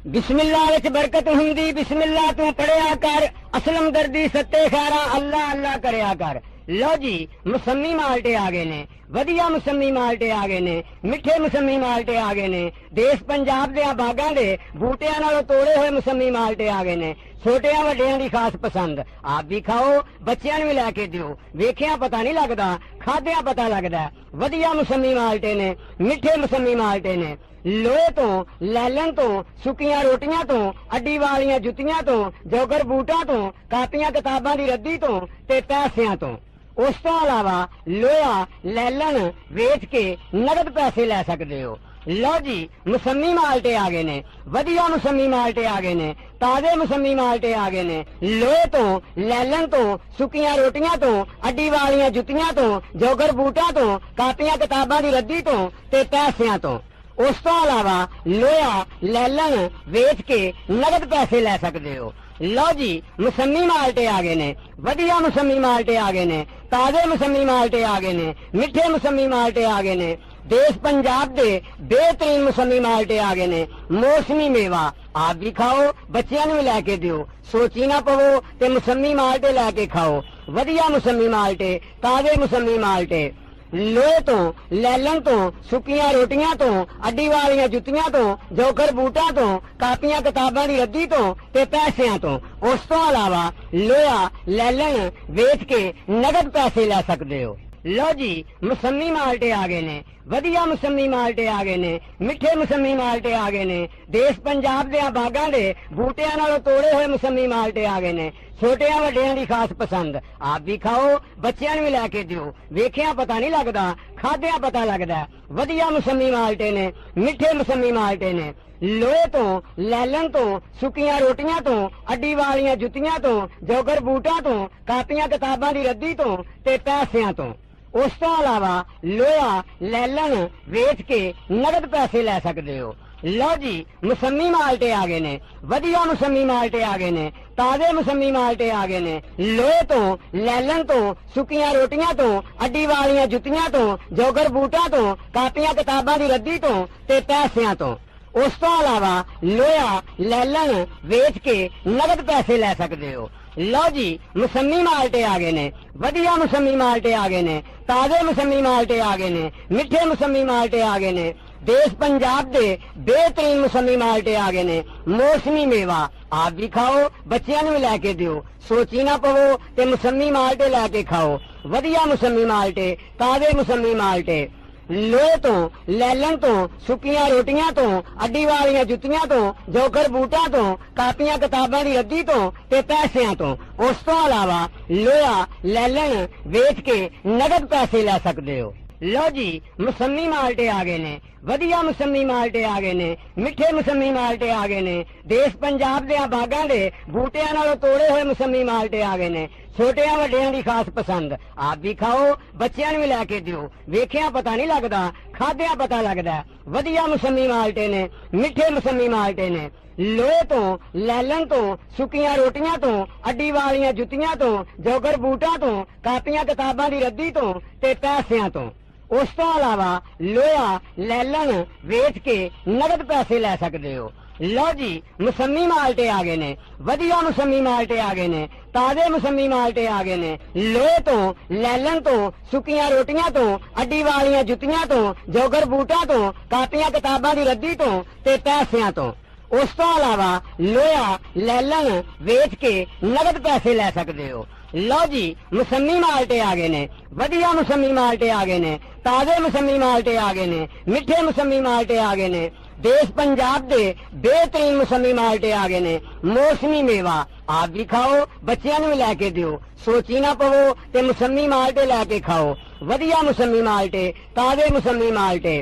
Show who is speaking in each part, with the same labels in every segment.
Speaker 1: बिस्मिल्लाह विच बरकत हुंदी, बिस्मिल्लाह तू पढ़िया कर, असलम दर्दी सत्ते खैरा अल्लाह अल्लाह करया कर। लो जी मौसमी माल्टे आ गए ने, वधिया मौसमी माल्टे आ गए ने, मिठे मौसमी माल्टे आ गए ने। देश पंजाब दे बागां दे बूटियां नालों तोड़े हुए मौसमी माल्टे आ गए ने। छोटिया वड्डियां दी खास पसंद। आप भी खाओ, बच्चियां नूं भी लैके दिओ। वेखिया पता नहीं लगदा, खादिया पता लगदा। वधिया मौसमी माल्टे ने, मिठे मौसमी माल्टे ने। लोहे तो, लैलन तो, सुक्कियां रोटियां तो, अड्डी वालियां जुत्तियां तो, जोगर बूटा तो, कापियां किताबां दी रद्दी तो ते पैसियां तो। उस तो अलावा लोहा लैलन वेच के नगद पैसे लै सकते हो। लो जी मौसमी माल्टे आ गए ने, वधिया मौसमी माल्टे आ गए ने, ताजे मौसमी माल्टे आ गए ने। लोहे तो, लैलन तो, सुक्कियां रोटियां तो, अड्डी वालियां जुत्तियां तो, जोगर बूटा तो, कापियां किताबां दी रद्दी तो ते पैसियां तो। उस तो अलावा लोहा लैलन वेच के नगद पैसे लै सकते हो। लो जी मौसमी माल्टे आ गए ने, वधिया मौसमी माल्टे आ गए ने, ताजे मौसमी माल्टे आ गए ने, मिठे मौसमी माल्टे आ गए ने। देश पंजाब दे बेहतरीन मौसमी माल्टे आ गए ने। मौसमी मेवा आप भी खाओ, बच्चियां नूं भी लैके दिओ। सोची ना पवो ते मौसमी माल्टे लैके खाओ। वधिया मौसमी माल्टे, ताजे मौसमी माल्टे। लोहे तो, लैलन तो, सुक्कियां रोटियां तो, अड्डी वालियां जुत्तियां तो, जोकर बूटा तो, कापियां किताबां दी रद्दी तो ते पैसियां तो। उस तो अलावा लोहा लैलन वेच के नगद पैसे लै सकते हो। लो जी मौसमी माल्टे आ गए ने, वधिया मौसमी माल्टे आ गए ने, मिठे मौसमी माल्टे आ गए ने। देश पंजाब दे बागां दे बूटियां नालों तोड़े हुए मौसमी माल्टे आ गए ने। छोटिया वड्डियां दी खास पसंद। आप भी खाओ, बच्चियां नूं भी लैके दिओ। वेखिया पता नहीं लगदा, खादिया पता लगदा। वधिया मौसमी माल्टे ने, मिठे मौसमी माल्टे ने। लोहे तो, लैलन तो, सुक्कियां रोटियां तो, अड्डी वालियां जुत्तियां तो, जोगर बूटा तो, कापियां किताबां दी रद्दी तो ते पैसियां तो। उस तो अलावा लोहा लैलन वेच के नगद पैसे लै सकते हो। लो जी मौसमी माल्टे आ गए ने, वधिया मौसमी माल्टे आ गए ने, ताजे मौसमी माल्टे आ गए ने। लोहे तो, लैलन तो, सुक्कियां रोटियां तो, अड्डी वालियां जुत्तियां तो, जोगर बूटा तो, कापियां किताबां दी रद्दी तो ते पैसियां तो। उस तो अलावा लोहा लैलन वेच के नगद पैसे लै सकते हो। लो जी मौसमी माल्टे आ गए ने, वधिया मौसमी माल्टे आ गए ने, ताजे मौसमी माल्टे आ गए ने, मिठे मौसमी माल्टे आ गए ने। देश पंजाब दे बेहतरीन मौसमी माल्टे आ गए ने। मौसमी मेवा आप भी खाओ, बच्चियां नूं भी लैके दिओ। सोची ना पवो ते मौसमी माल्टे लैके खाओ। वधिया मौसमी माल्टे, ताजे मौसमी माल्टे। लोहे तो, लैलन तो, सुक्कियां रोटियां तो, अड्डी वालियां जुत्तियां तो, जोकर बूटा तो, कापियां किताबां दी रद्दी तो ते पैसियां तो। उस तो अलावा लोहा लैलन वेच के नगद पैसे लै सकते हो। लो जी मौसमी माल्टे आ गए ने, वधिया मौसमी माल्टे आ गए ने, मिठे मौसमी माल्टे आ गए ने। देश पंजाब दे बागां दे बूटियां नालों तोड़े हुए मौसमी माल्टे आ गए ने। छोटिया वड्डियां दी खास पसंद। आप भी खाओ, बच्चियां नूं भी लैके दिओ। वेखिया पता नहीं लगदा, खादिया पता लगदा। वधिया मौसमी माल्टे ने, मिठे मौसमी माल्टे ने। लोहे तो, लैलन तो, सुक्कियां रोटियां तो, अड्डी वालियां जुत्तियां तो, जोगर बूटा तो, कापियां किताबां दी रद्दी तो ते पैसियां तो। उस तो अलावा लोहा लैलन वेच के नगद पैसे लै सकते हो। लो जी मौसमी माल्टे आ गए ने, वधिया मौसमी माल्टे आ गए ने, ताजे मौसमी माल्टे आ गए ने। लोहे तो, लैलन तो, सुक्कियां रोटियां तो, अड्डी वालियां जुत्तियां तो, जोगर बूटा तो, कापियां किताबां दी रद्दी तो ते पैसियां तो। उस तो अलावा लोहा लैलन वेच के नगद पैसे लै सकते हो। लो जी मौसमी माल्टे आ गए ने, वधिया मौसमी माल्टे आ गए ने, ताजे मौसमी माल्टे आ गए ने, मिठे मौसमी माल्टे आ गए ने। देश पंजाब दे बेहतरीन मौसमी माल्टे आ गए ने। मौसमी मेवा आप भी खाओ, बच्चियां नूं भी लैके दिओ। सोची ना पवो ते मौसमी माल्टे लैके खाओ। वधिया मौसमी माल्टे, ताजे मौसमी माल्टे।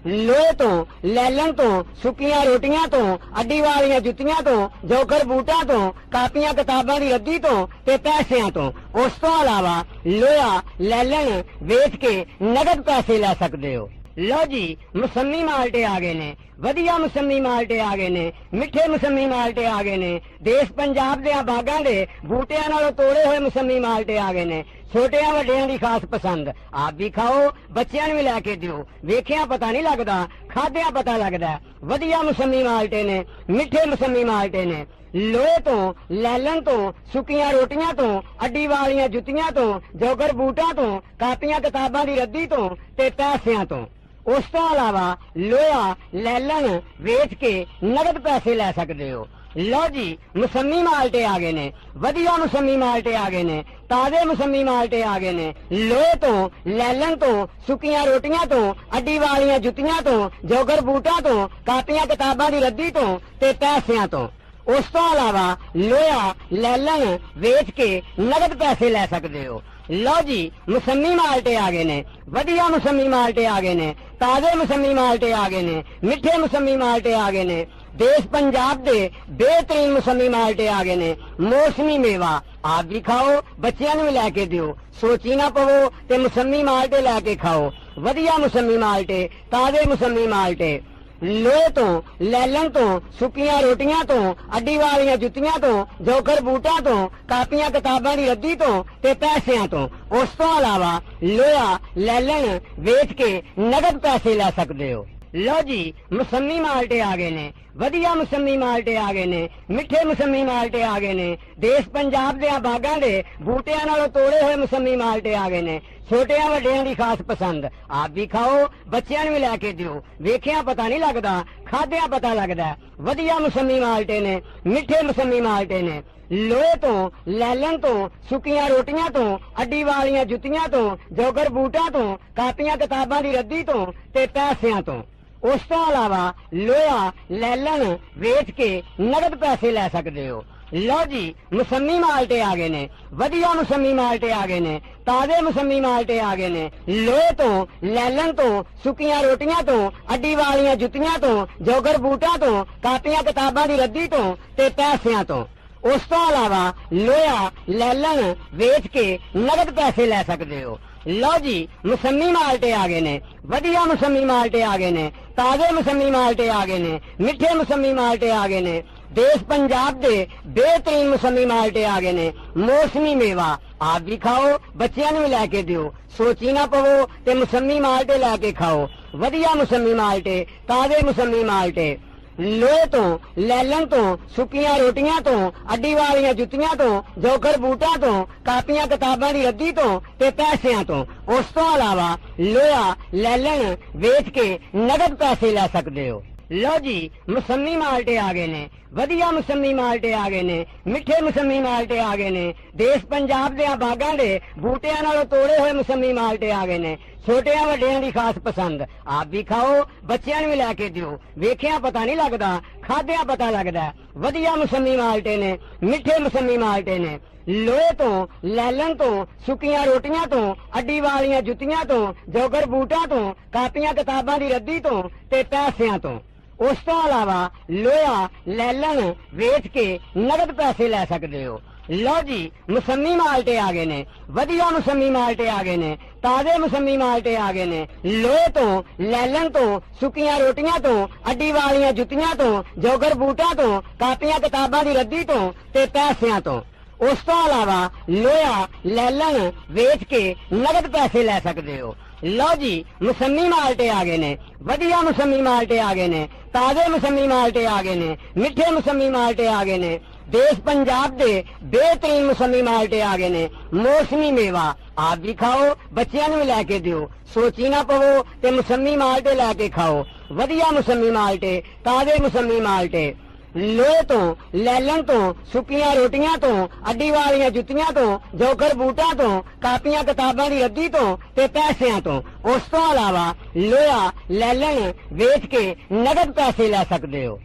Speaker 1: लोहे तो, लैलन तो, सुक्कियां रोटियां तो, अड्डी वालियां जुत्तियां तो, जोकर बूटा तो, कापियां किताबां दी रद्दी तो ते पैसियां तो। उस तो अलावा लोहा लैलन वेच के नगद पैसे लै सकते हो। लो जी मौसमी माल्टे आ गए ने, ਵਧੀਆ ਮੌਸਮੀ ਮਾਲਟੇ ਆ ਗਏ ਨੇ, ਮਿੱਠੇ ਮੌਸਮੀ ਮਾਲਟੇ ਆ ਗਏ ਨੇ। ਦੇਸ਼ ਪੰਜਾਬ ਦੇ ਬਾਗਾਂ ਦੇ ਬੂਟਿਆਂ ਨਾਲੋਂ ਤੋੜੇ ਹੋਏ ਮੌਸਮੀ ਮਾਲਟੇ ਆ ਗਏ ਨੇ। ਛੋਟਿਆਂ ਵੱਡਿਆਂ ਦੀ ਖਾਸ ਪਸੰਦ। ਆਪ ਵੀ ਖਾਓ, ਬੱਚਿਆਂ ਨੂੰ ਵੀ ਲੈ ਕੇ ਦਿਓ। ਵੇਖਿਆ ਪਤਾ ਨਹੀਂ ਲੱਗਦਾ, ਖਾਦਿਆਂ ਪਤਾ ਲੱਗਦਾ। ਵਧੀਆ ਮੌਸਮੀ ਮਾਲਟੇ ਨੇ, ਮਿੱਠੇ ਮੌਸਮੀ ਮਾਲਟੇ ਨੇ। ਲੋਹੇ ਤੋਂ, ਲੈਲਨ ਤੋਂ, ਸੁੱਕੀਆਂ ਰੋਟੀਆਂ ਤੋਂ, ਅੱਡੀ ਵਾਲੀਆਂ ਜੁੱਤੀਆਂ ਤੋਂ, ਜੋਗਰ ਬੂਟਾਂ ਤੋਂ, ਕਾਪੀਆਂ ਕਿਤਾਬਾਂ ਦੀ ਰੱਦੀ ਤੋਂ ਤੇ ਪੈਸਿਆਂ ਤੋਂ। ਉਸ ਤੋਂ ਇਲਾਵਾ ਲੋਹਾ, ਲੈਲਨ ਵੇਚ ਕੇ ਨਗਦ ਪੈਸੇ ਲੈ ਸਕਦੇ ਹੋ। ਲਓ ਜੀ, ਮੌਸਮੀ ਮਾਲਟੇ ਆ ਗਏ ਨੇ, ਵਧੀਆ ਮੌਸਮੀ ਮਾਲਟੇ ਆ ਗਏ ਨੇ, ਤਾਜ਼ੇ ਮੌਸਮੀ ਮਾਲਟੇ ਆ ਗਏ ਨੇ। ਲੋਹੇ ਤੋਂ, ਲੈਲਨ ਤੋਂ, ਸੁੱਕੀਆਂ ਰੋਟੀਆਂ ਤੋਂ, ਅੱਡੀ ਵਾਲੀਆਂ ਜੁੱਤੀਆਂ ਤੋਂ, ਜੋਗਰ ਬੂਟਾਂ ਤੋਂ, ਕਾਪੀਆਂ ਕਿਤਾਬਾਂ ਦੀ ਰੱਦੀ ਤੋਂ ਤੇ ਪੈਸਿਆਂ ਤੋਂ। ਉਸ ਤੋਂ ਇਲਾਵਾ ਲੋਹਾ, ਲੈਲਨ ਵੇਚ ਕੇ ਨਗਦ ਪੈਸੇ ਲੈ ਸਕਦੇ ਹੋ। ਲਓ ਜੀ, ਮੌਸਮੀ ਮਾਲਟੇ ਆ ਗਏ ਨੇ, ਵਧੀਆ ਮੌਸਮੀ ਮਾਲਟੇ ਆ ਗਏ ਨੇ, ਤਾਜ਼ੇ ਮੌਸਮੀ ਮਾਲਟੇ ਆ ਗਏ ਨੇ, ਮਿੱਠੇ ਮੌਸਮੀ ਮਾਲਟੇ ਆ ਗਏ ਨੇ। ਦੇਸ਼ ਪੰਜਾਬ ਦੇ ਬਿਹਤਰੀਨ ਮੌਸਮੀ ਮਾਲਟੇ ਆ ਗਏ ਨੇ। ਮੌਸਮੀ ਮੇਵਾ ਆਪ ਵੀ ਖਾਓ, ਬੱਚਿਆਂ ਨੂੰ ਵੀ ਲੈ ਕੇ ਦਿਓ। ਸੋਚੀ ਨਾ ਪਵੋ ਤੇ ਮੌਸਮੀ ਮਾਲਟੇ ਲੈ ਕੇ ਖਾਓ। ਵਧੀਆ ਮੌਸਮੀ ਮਾਲਟੇ, ਤਾਜ਼ੇ ਮੌਸਮੀ ਮਾਲਟੇ। ਲੋਹੇ ਤੋਂ, ਲੈਲਨ ਤੋਂ, ਸੁੱਕੀਆਂ ਰੋਟੀਆਂ ਤੋਂ, ਅੱਡੀ ਵਾਲੀਆਂ ਜੁੱਤੀਆਂ ਤੋਂ, ਜੋਗਰ ਬੂਟਾਂ ਤੋਂ, ਕਾਪੀਆਂ ਕਿਤਾਬਾਂ ਦੀ ਰੱਦੀ ਤੋਂ ਤੇ ਪੈਸਿਆਂ ਤੋਂ। ਉਸ ਤੋਂ ਇਲਾਵਾ ਲੋਹਾ, ਲੈਲਨ ਵੇਚ ਕੇ ਨਗਦ ਪੈਸੇ ਲੈ ਸਕਦੇ ਹੋ। ਲਓ ਜੀ, ਮੌਸਮੀ ਮਾਲਟੇ ਆ ਗਏ ਨੇ, ਵਧੀਆ ਮੌਸਮੀ ਮਾਲਟੇ ਆ ਗਏ ਨੇ, ਮਿੱਠੇ ਮੌਸਮੀ ਮਾਲਟੇ ਆ ਗਏ ਨੇ। ਦੇਸ਼ ਪੰਜਾਬ ਦੇ ਬਾਗਾਂ ਦੇ ਬੂਟਿਆਂ ਨਾਲੋਂ ਤੋੜੇ ਹੋਏ ਮੌਸਮੀ ਮਾਲਟੇ ਆ ਗਏ ਨੇ। ਛੋਟਿਆਂ ਵੱਡਿਆਂ ਦੀ ਖਾਸ ਪਸੰਦ। ਆਪ ਵੀ ਖਾਓ, ਬੱਚਿਆਂ ਨੂੰ ਵੀ ਲੈ ਕੇ ਦਿਓ। ਵੇਖਿਆ ਪਤਾ ਨਹੀਂ ਲੱਗਦਾ, ਖਾਦਿਆਂ ਪਤਾ ਲੱਗਦਾ। ਵਧੀਆ ਮੌਸਮੀ ਮਾਲਟੇ ਨੇ, ਮਿੱਠੇ ਮੌਸਮੀ ਮਾਲਟੇ ਨੇ। ਲੋਹੇ ਤੋਂ, ਲੈਲਨ ਤੋਂ, ਸੁੱਕੀਆਂ ਰੋਟੀਆਂ ਤੋਂ, ਅੱਡੀ ਵਾਲੀਆਂ ਜੁੱਤੀਆਂ ਤੋਂ, ਜੋਗਰ ਬੂਟਾਂ ਤੋਂ, ਕਾਪੀਆਂ ਕਿਤਾਬਾਂ ਦੀ ਰੱਦੀ ਤੋਂ ਤੇ ਪੈਸਿਆਂ ਤੋਂ। ਉਸ ਤੋਂ ਇਲਾਵਾ ਲੋਹਾ, ਲੈਲਨ ਵੇਚ ਕੇ ਨਗਦ ਪੈਸੇ ਲੈ ਸਕਦੇ ਹੋ। ਲਓ ਜੀ, ਮੌਸਮੀ ਮਾਲਟੇ ਆ ਗਏ ਨੇ, ਵਧੀਆ ਮੌਸਮੀ ਮਾਲਟੇ ਆ ਗਏ ਨੇ, ਤਾਜ਼ੇ ਮੌਸਮੀ ਮਾਲਟੇ ਆ ਗਏ ਨੇ। ਲੋਹੇ ਤੋਂ, ਲੈਲਨ ਤੋਂ, ਸੁੱਕੀਆਂ ਰੋਟੀਆਂ ਤੋਂ, ਅੱਡੀ ਵਾਲੀਆਂ ਜੁੱਤੀਆਂ ਤੋਂ, ਜੋਗਰ ਬੂਟਾਂ ਤੋਂ, ਕਾਪੀਆਂ ਕਿਤਾਬਾਂ ਦੀ ਰੱਦੀ ਤੋਂ ਤੇ ਪੈਸਿਆਂ ਤੋਂ। ਉਸ ਤੋਂ ਇਲਾਵਾ ਲੋਹਾ, ਲੈਲਨ ਵੇਚ ਕੇ ਨਗਦ ਪੈਸੇ ਲੈ ਸਕਦੇ ਹੋ। ਲਓ ਜੀ, ਮੌਸਮੀ ਮਾਲਟੇ ਆ ਗਏ ਨੇ, ਵਧੀਆ ਮੌਸਮੀ ਮਾਲਟੇ ਆ ਗਏ ਨੇ, ਤਾਜ਼ੇ ਮੌਸਮੀ ਮਾਲਟੇ ਆ ਗਏ ਨੇ, ਮਿੱਠੇ ਮੌਸਮੀ ਮਾਲਟੇ ਆ ਗਏ ਨੇ। ਦੇਸ਼ ਪੰਜਾਬ ਦੇ ਬਿਹਤਰੀਨ ਮੌਸਮੀ ਮਾਲਟੇ ਆ ਗਏ ਨੇ। ਮੌਸਮੀ ਮੇਵਾ ਆਪ ਵੀ ਖਾਓ, ਬੱਚਿਆਂ ਨੂੰ ਵੀ ਲੈ ਕੇ ਦਿਓ। ਸੋਚੀ ਨਾ ਪਵੋ ਤੇ ਮੌਸਮੀ ਮਾਲਟੇ ਲੈ ਕੇ ਖਾਓ। ਵਧੀਆ ਮੌਸਮੀ ਮਾਲਟੇ, ਤਾਜ਼ੇ ਮੌਸਮੀ ਮਾਲਟੇ। ਲੋਹੇ ਤੋਂ, ਲੈਲਨ ਤੋਂ, ਸੁੱਕੀਆਂ ਰੋਟੀਆਂ ਤੋਂ, ਅੱਡੀ ਵਾਲੀਆਂ ਜੁੱਤੀਆਂ ਤੋਂ, ਜੋਗਰ ਬੂਟਾਂ ਤੋਂ, ਕਾਪੀਆਂ ਕਿਤਾਬਾਂ ਦੀ ਰੱਦੀ ਤੋਂ ਤੇ ਪੈਸਿਆਂ ਤੋਂ। ਉਸ ਤੋਂ ਇਲਾਵਾ ਲੋਹਾ, ਲੈਲਨ ਵੇਚ ਕੇ ਨਗਦ ਪੈਸੇ ਲੈ ਸਕਦੇ ਹੋ। ਲਓ ਜੀ, ਮੌਸਮੀ ਮਾਲਟੇ ਆ ਗਏ ਨੇ, ਵਧੀਆ ਮੌਸਮੀ ਮਾਲਟੇ ਆ ਗਏ ਨੇ, ਮਿੱਠੇ ਮੌਸਮੀ ਮਾਲਟੇ ਆ ਗਏ ਨੇ। ਦੇਸ਼ ਪੰਜਾਬ ਦੇ ਬਾਗਾਂ ਦੇ ਬੂਟਿਆਂ ਨਾਲੋਂ ਤੋੜੇ ਹੋਏ ਮੌਸਮੀ ਮਾਲਟੇ ਆ ਗਏ ਨੇ। ਛੋਟਿਆਂ ਵੱਡਿਆਂ ਦੀ ਖਾਸ ਪਸੰਦ। ਆਪ ਵੀ ਖਾਓ, ਬੱਚਿਆਂ ਨੂੰ ਵੀ ਲੈ ਕੇ ਦਿਓ। ਵੇਖਿਆ ਪਤਾ ਨਹੀਂ ਲੱਗਦਾ, ਖਾਦਿਆਂ ਪਤਾ ਲੱਗਦਾ। ਵਧੀਆ ਮੌਸਮੀ ਮਾਲਟੇ ਨੇ, ਮਿੱਠੇ ਮੌਸਮੀ ਮਾਲਟੇ ਨੇ। ਲੋਹੇ ਤੋਂ, ਲੈਲਨ ਤੋਂ, ਸੁੱਕੀਆਂ ਰੋਟੀਆਂ ਤੋਂ, ਅੱਡੀ ਵਾਲੀਆਂ ਜੁੱਤੀਆਂ ਤੋਂ, ਜੋਗਰ ਬੂਟਾਂ ਤੋਂ, ਕਾਪੀਆਂ ਕਿਤਾਬਾਂ ਦੀ ਰੱਦੀ ਤੋਂ ਤੇ ਪੈਸਿਆਂ ਤੋਂ। ਉਸ ਤੋਂ ਇਲਾਵਾ ਲੋਹਾ, ਲੈਲਨ ਵੇਚ ਕੇ ਨਗਦ ਪੈਸੇ ਲੈ ਸਕਦੇ ਹੋ। ਲਓ ਜੀ, ਮੌਸਮੀ ਮਾਲਟੇ ਆ ਗਏ ਨੇ, ਵਧੀਆ ਮੌਸਮੀ ਮਾਲਟੇ ਆ ਗਏ ਨੇ, ਤਾਜ਼ੇ ਮੌਸਮੀ ਮਾਲਟੇ ਆ ਗਏ ਨੇ। ਲੋਹੇ ਤੋਂ, ਲੈਲਨ ਤੋਂ, ਸੁੱਕੀਆਂ ਰੋਟੀਆਂ ਤੋਂ, ਅੱਡੀ ਵਾਲੀਆਂ ਜੁੱਤੀਆਂ ਤੋਂ, ਜੋਗਰ ਬੂਟਾਂ ਤੋਂ, ਕਾਪੀਆਂ ਕਿਤਾਬਾਂ ਦੀ ਰੱਦੀ ਤੋਂ ਤੇ ਪੈਸਿਆਂ ਤੋਂ। ਉਸ ਤੋਂ ਇਲਾਵਾ ਲੋਹਾ, ਲੈਲਨ ਵੇਚ ਕੇ ਨਗਦ ਪੈਸੇ ਲੈ ਸਕਦੇ ਹੋ। ਲਓ ਜੀ, ਮੌਸਮੀ ਮਾਲਟੇ ਆ ਗਏ ਨੇ, ਵਧੀਆ ਮੌਸਮੀ ਮਾਲਟੇ ਆ ਗਏ ਨੇ, ਤਾਜ਼ੇ ਮੌਸਮੀ ਮਾਲਟੇ ਆ ਗਏ ਨੇ, ਮਿੱਠੇ ਮੌਸਮੀ ਮਾਲਟੇ ਆ ਗਏ ਨੇ। ਦੇਸ਼ ਪੰਜਾਬ ਦੇ ਬਿਹਤਰੀਨ ਮੌਸਮੀ ਮਾਲਟੇ ਆ ਗਏ ਨੇ। ਮੌਸਮੀ ਮੇਵਾ ਆਪ ਵੀ ਖਾਓ, ਬੱਚਿਆਂ ਨੂੰ ਵੀ ਲੈ ਕੇ ਦਿਓ। ਸੋਚੀ ਨਾ ਪਵੋ ਤੇ ਮੌਸਮੀ ਮਾਲਟੇ ਲੈ ਕੇ ਖਾਓ। ਵਧੀਆ ਮੌਸਮੀ ਮਾਲਟੇ, ਤਾਜ਼ੇ ਮੌਸਮੀ ਮਾਲਟੇ। ਲੋਹੇ ਤੋਂ, ਲੈਲਨ ਤੋਂ, ਸੁੱਕੀਆਂ ਰੋਟੀਆਂ ਤੋਂ, ਅੱਡੀ ਵਾਲੀਆਂ ਜੁੱਤੀਆਂ ਤੋਂ, ਜੋਗਰ ਬੂਟਾਂ ਤੋਂ, ਕਾਪੀਆਂ ਕਿਤਾਬਾਂ ਦੀ ਰੱਦੀ ਤੋਂ ਤੇ ਪੈਸਿਆਂ ਤੋਂ। ਉਸ ਤੋਂ ਇਲਾਵਾ ਲੋਹਾ, ਲੈਲਨ ਵੇਚ ਕੇ ਨਗਦ ਪੈਸੇ ਲੈ ਸਕਦੇ ਹੋ।